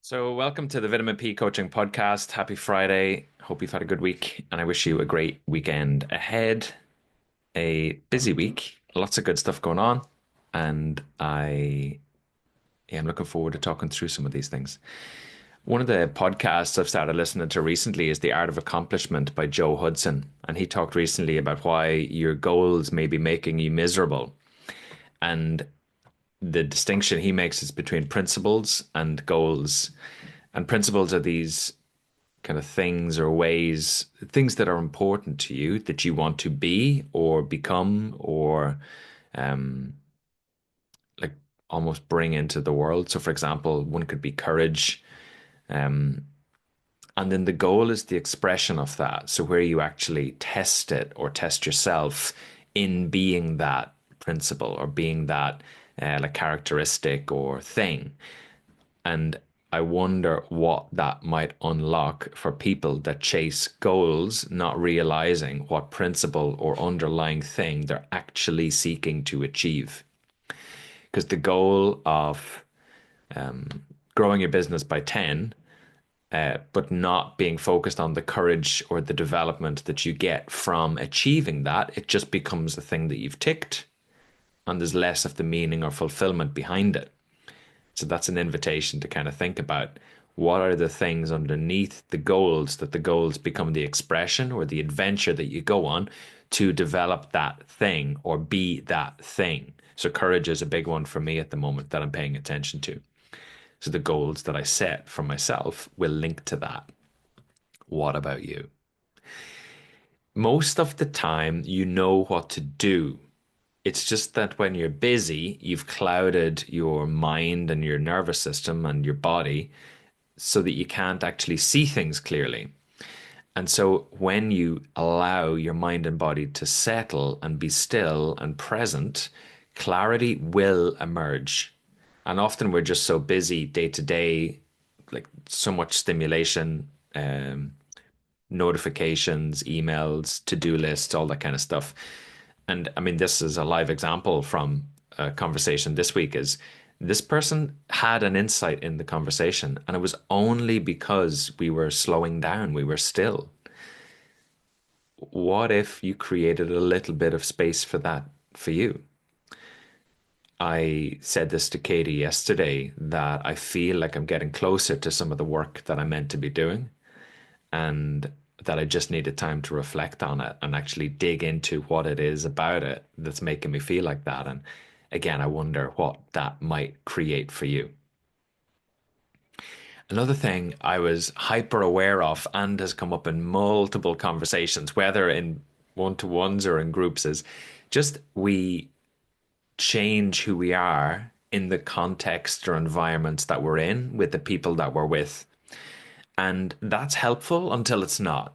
So, welcome to the Vitamin P Coaching Podcast. Happy Friday. Hope you've had a good week, and I wish you a great weekend ahead. A busy week, lots of good stuff going on, and I am looking forward to talking through some of these things. One of the podcasts I've started listening to recently is The Art of Accomplishment by Joe Hudson, and he talked recently about why your goals may be making you miserable. And the distinction he makes is between principles and goals. And principles are these kind of things or ways, things that are important to you that you want to be or become or um, like almost bring into the world. So, for example, one could be courage. Um, and then the goal is the expression of that. So, where you actually test it or test yourself in being that principle or being that like characteristic or thing. And I wonder what that might unlock for people that chase goals, not realizing what principle or underlying thing they're actually seeking to achieve. Because the goal of growing your business by 10, but not being focused on the courage or the development that you get from achieving that, it just becomes a thing that you've ticked and there's less of the meaning or fulfillment behind it. So that's an invitation to kind of think about what are the things underneath the goals that the goals become the expression or the adventure that you go on to develop that thing or be that thing. So courage is a big one for me at the moment that I'm paying attention to. So the goals that I set for myself will link to that. What about you? Most of the time, you know what to do. It's just that when you're busy, you've clouded your mind and your nervous system and your body so that you can't actually see things clearly. And so when you allow your mind and body to settle and be still and present, clarity will emerge. And often we're just so busy day to day, like so much stimulation, notifications, emails, to-do lists, all that kind of stuff. And I mean, this is a live example from a conversation this week is this person had an insight in the conversation, and it was only because we were slowing down, we were still. What if you created a little bit of space for that for you? I said this to Katie yesterday that I feel like I'm getting closer to some of the work that I'm meant to be doing, and that I just needed time to reflect on it and actually dig into what it is about it that's making me feel like that. And again, I wonder what that might create for you. Another thing I was hyper aware of and has come up in multiple conversations, whether in one-to-ones or in groups, is just we change who we are in the context or environments that we're in with the people that we're with. And that's helpful until it's not.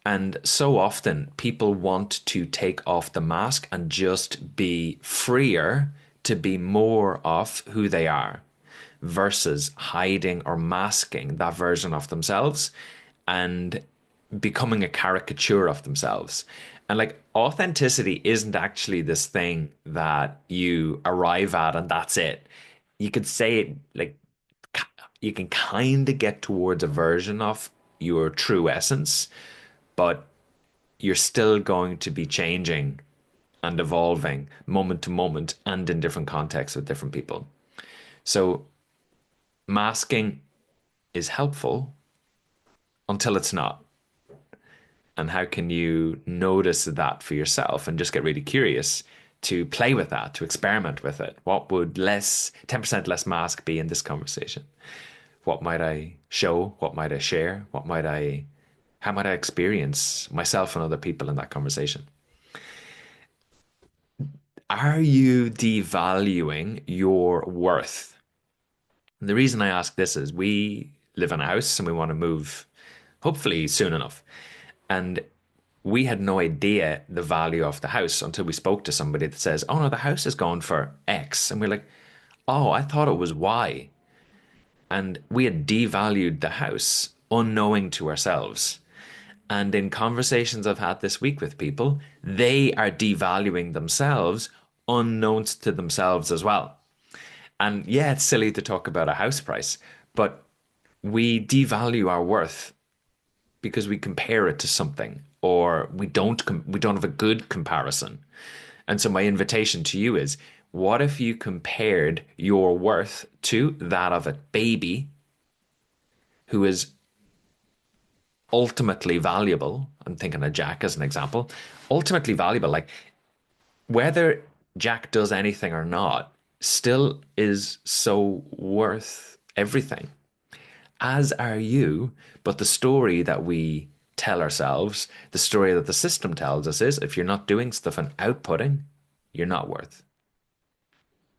And so often people want to take off the mask and just be freer to be more of who they are versus hiding or masking that version of themselves and becoming a caricature of themselves. And like authenticity isn't actually this thing that you arrive at and that's it. You could say it like you can kind of get towards a version of your true essence, but you're still going to be changing and evolving moment to moment and in different contexts with different people. So masking is helpful until it's not. And how can you notice that for yourself and just get really curious to play with that, to experiment with it? What would 10% less mask be in this conversation? What might I show? What might I share? How might I experience myself and other people in that conversation? Are you devaluing your worth? And the reason I ask this is we live in a house and we want to move hopefully soon enough. And we had no idea the value of the house until we spoke to somebody that says, oh no, the house is going for X. And we're like, oh, I thought it was Y. And we had devalued the house unknowing to ourselves. And in conversations I've had this week with people, they are devaluing themselves unknowns to themselves as well. And yeah, it's silly to talk about a house price, but we devalue our worth because we compare it to something or we don't have a good comparison. And so my invitation to you is what if you compared your worth to that of a baby who is ultimately valuable? I'm thinking of Jack as an example. Ultimately valuable, like whether Jack does anything or not, still is so worth everything, as are you. But the story that we tell ourselves, the story that the system tells us is if you're not doing stuff and outputting, you're not worth.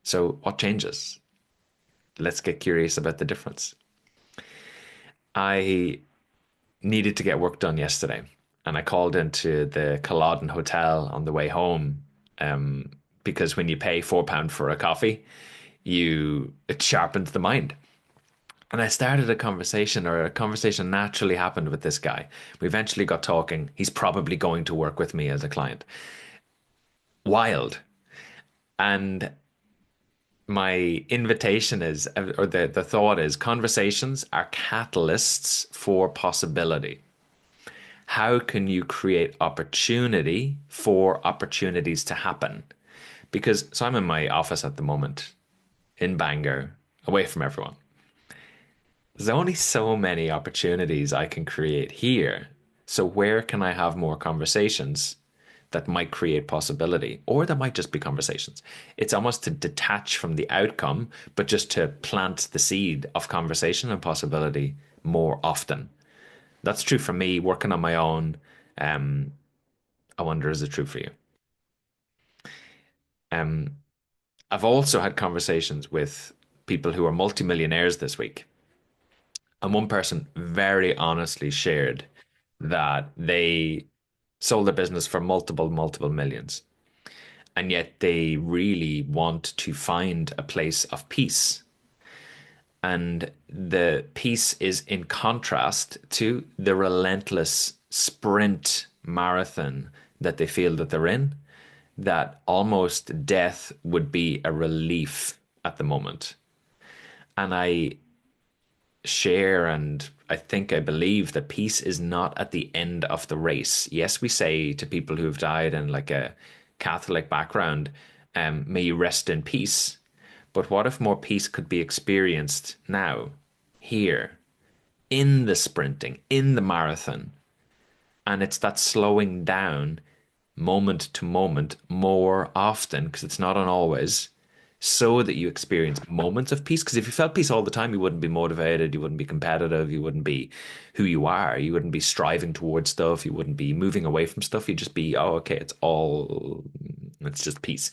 So what changes? Let's get curious about the difference. I needed to get work done yesterday, and I called into the Culloden Hotel on the way home. Um, because when you pay £4 for a coffee, you it sharpens the mind. And I started a conversation, or a conversation naturally happened with this guy. We eventually got talking. He's probably going to work with me as a client. Wild. And my invitation is, or the thought is, conversations are catalysts for possibility. How can you create opportunity for opportunities to happen? Because so I'm in my office at the moment in Bangor, away from everyone. There's only so many opportunities I can create here. So where can I have more conversations that might create possibility, or that might just be conversations? It's almost to detach from the outcome, but just to plant the seed of conversation and possibility more often. That's true for me working on my own. Um, I wonder, is it true for you? Um, I've also had conversations with people who are multimillionaires this week. And one person very honestly shared that they sold their business for multiple millions. And yet they really want to find a place of peace. And the peace is in contrast to the relentless sprint marathon that they feel that they're in, that almost death would be a relief at the moment. And I share, and I think I believe that peace is not at the end of the race. Yes, we say to people who have died in like a Catholic background, may you rest in peace. But what if more peace could be experienced now, here, in the sprinting, in the marathon? And it's that slowing down moment to moment more often, because it's not on always, so that you experience moments of peace. Because if you felt peace all the time, you wouldn't be motivated, you wouldn't be competitive, you wouldn't be who you are, you wouldn't be striving towards stuff, you wouldn't be moving away from stuff. You'd just be, oh, okay, it's just peace.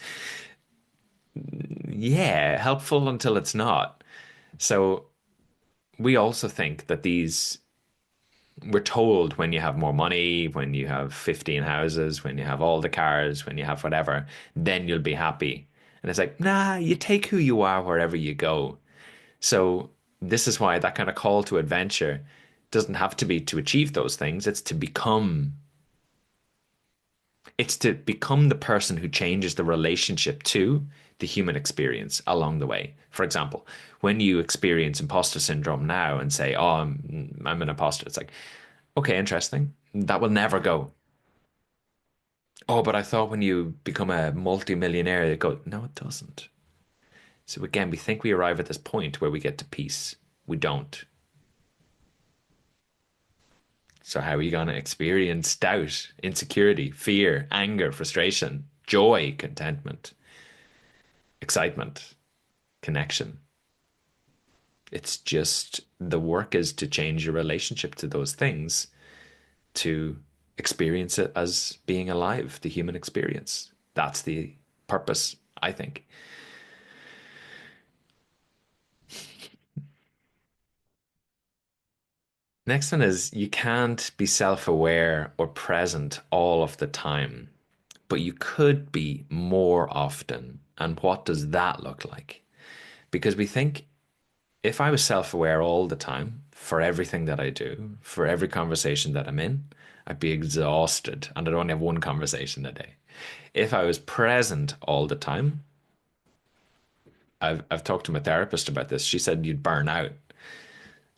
Yeah, helpful until it's not. So we also think that we're told when you have more money, when you have 15 houses, when you have all the cars, when you have whatever, then you'll be happy. And it's like, nah, you take who you are wherever you go. So this is why that kind of call to adventure doesn't have to be to achieve those things. It's to become the person who changes the relationship to the human experience along the way. For example, when you experience imposter syndrome now and say, "Oh, I'm an imposter," it's like, okay, interesting. That will never go. Oh, but I thought when you become a multi-millionaire, it go. No, it doesn't. So again, we think we arrive at this point where we get to peace. We don't. So how are you going to experience doubt, insecurity, fear, anger, frustration, joy, contentment, excitement, connection? It's just the work is to change your relationship to those things, to experience it as being alive, the human experience. That's the purpose, I think. Next one is you can't be self-aware or present all of the time, but you could be more often. And what does that look like? Because we think if I was self-aware all the time for everything that I do, for every conversation that I'm in, I'd be exhausted and I'd only have one conversation a day. If I was present all the time, I've talked to my therapist about this. She said you'd burn out.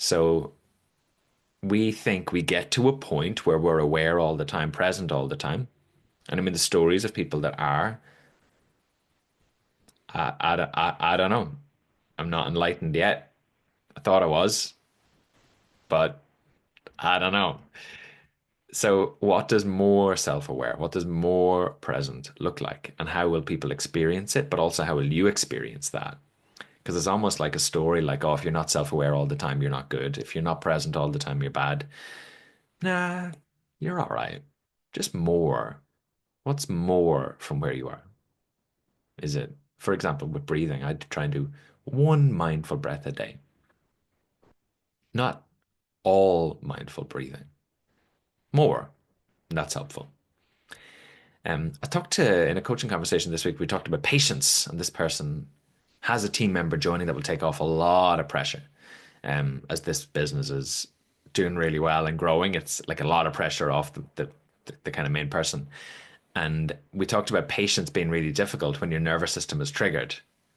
So we think we get to a point where we're aware all the time, present all the time. And I mean, the stories of people that are, I don't know. I'm not enlightened yet. I thought I was, but I don't know. So, what does more self aware, what does more present look like? And how will people experience it? But also, how will you experience that? Because it's almost like a story like, oh, if you're not self aware all the time, you're not good. If you're not present all the time, you're bad. Nah, you're all right. Just more. What's more from where you are? Is it, for example, with breathing, I'd try and do one mindful breath a day, not all mindful breathing, more. And that's helpful. I talked to, in a coaching conversation this week, we talked about patience, and this person has a team member joining that will take off a lot of pressure. As this business is doing really well and growing, it's like a lot of pressure off the kind of main person. And we talked about patience being really difficult when your nervous system is triggered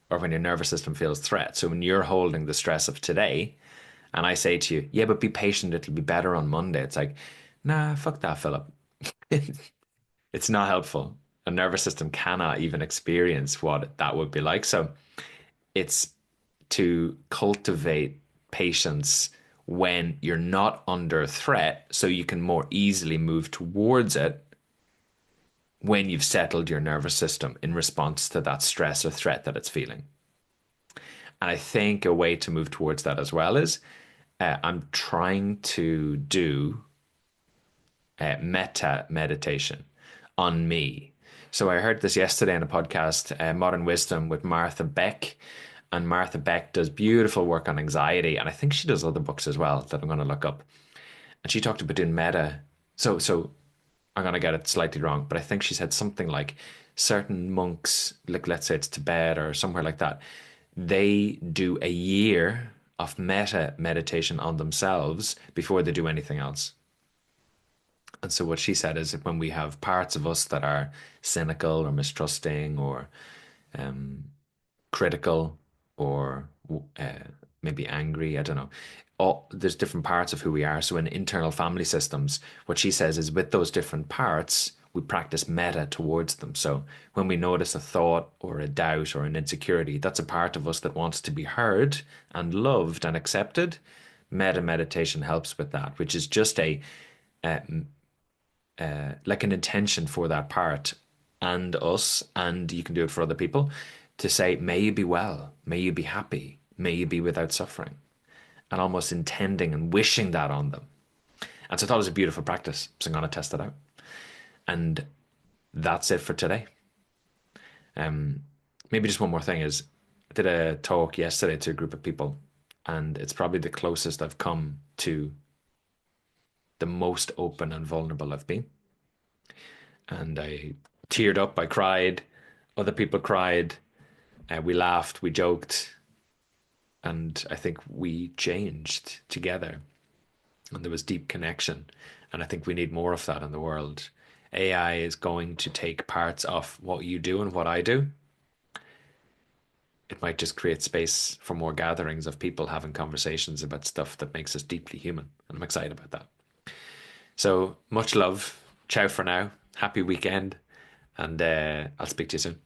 or when your nervous system feels threat. So when you're holding the stress of today, and I say to you, yeah, but be patient, it'll be better on Monday. It's like, nah, fuck that, Philip. It's not helpful. A nervous system cannot even experience what that would be like. So it's to cultivate patience when you're not under threat so you can more easily move towards it when you've settled your nervous system in response to that stress or threat that it's feeling. And I think a way to move towards that as well is I'm trying to do meta meditation on me. So I heard this yesterday in a podcast, Modern Wisdom with Martha Beck. And Martha Beck does beautiful work on anxiety. And I think she does other books as well that I'm going to look up. And she talked about doing meta. So I'm going to get it slightly wrong, but I think she said something like certain monks, like let's say it's Tibet or somewhere like that, they do a year of meta meditation on themselves before they do anything else. And so what she said is that when we have parts of us that are cynical or mistrusting or critical or maybe angry, I don't know. There's different parts of who we are. So in internal family systems, what she says is with those different parts, we practice meta towards them. So when we notice a thought or a doubt or an insecurity, that's a part of us that wants to be heard and loved and accepted. Meta meditation helps with that, which is just a uh, like an intention for that part and us, and you can do it for other people to say, may you be well, may you be happy, may you be without suffering, and almost intending and wishing that on them. And so I thought it was a beautiful practice. So I'm going to test it out. And that's it for today. Maybe just one more thing is I did a talk yesterday to a group of people, and it's probably the closest I've come to the most open and vulnerable I've been. And I teared up, I cried, other people cried, we laughed, we joked, and I think we changed together. And there was deep connection. And I think we need more of that in the world. AI is going to take parts of what you do and what I do. It might just create space for more gatherings of people having conversations about stuff that makes us deeply human. And I'm excited about that. So much love. Ciao for now. Happy weekend. And I'll speak to you soon.